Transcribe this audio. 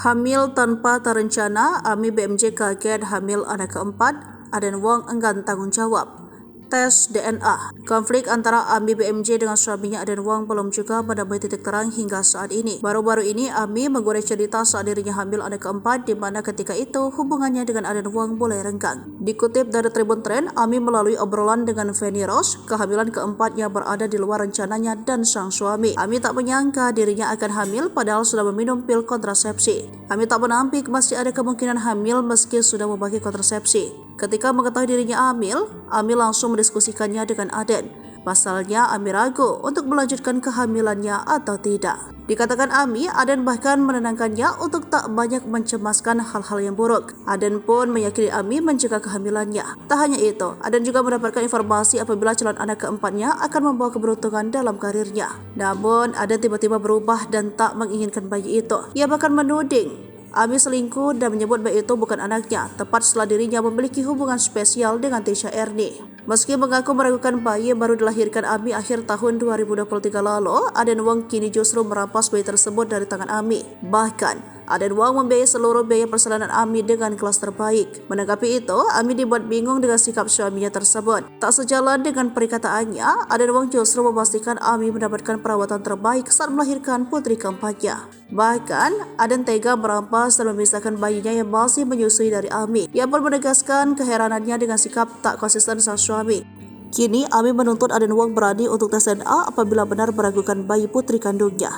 Hamil tanpa terencana, Ami BMJ kaget hamil anak keempat, Aden Wong enggan tanggung jawab. Tes DNA. Konflik antara Ami BMJ dengan suaminya Aden Wong belum juga menemui titik terang hingga saat ini. Baru-baru ini Ami menggoreng cerita saat dirinya hamil anak keempat, di mana ketika itu hubungannya dengan Aden Wong mulai renggang. Dikutip dari Tribun Trend, Ami melalui obrolan dengan Feni Rose, kehamilan keempatnya berada di luar rencananya dan sang suami. Ami tak menyangka dirinya akan hamil padahal sudah meminum pil kontrasepsi. Ami tak menampik masih ada kemungkinan hamil meski sudah memakai kontrasepsi. Ketika mengetahui dirinya hamil, Ami langsung mendiskusikannya dengan Aden. Pasalnya, Ami ragu untuk melanjutkan kehamilannya atau tidak. Dikatakan Ami, Aden bahkan menenangkannya untuk tak banyak mencemaskan hal-hal yang buruk. Aden pun meyakini Ami mencegah kehamilannya. Tak hanya itu, Aden juga mendapatkan informasi apabila calon anak keempatnya akan membawa keberuntungan dalam karirnya. Namun, Aden tiba-tiba berubah dan tak menginginkan bayi itu. Ia bahkan menuding Ami selingkuh dan menyebut bayi itu bukan anaknya, tepat setelah dirinya memiliki hubungan spesial dengan Tisha Ernie. Meski mengaku meragukan bayi baru dilahirkan Ami akhir tahun 2023 lalu, Aden Wong kini justru merampas bayi tersebut dari tangan Ami. Bahkan, Aden Wong membiayai seluruh biaya persalinan Ami dengan kelas terbaik. Menanggapi itu, Ami dibuat bingung dengan sikap suaminya tersebut. Tak sejalan dengan perkataannya, Aden Wong justru memastikan Ami mendapatkan perawatan terbaik saat melahirkan putri keempatnya. Bahkan, Aden tega merampas dan memisahkan bayinya yang masih menyusui dari Ami. Ia pun menegaskan keheranannya dengan sikap tak konsisten sang suami. Kini, Ami menuntut Aden Wong berani untuk tes DNA apabila benar meragukan bayi putri kandungnya.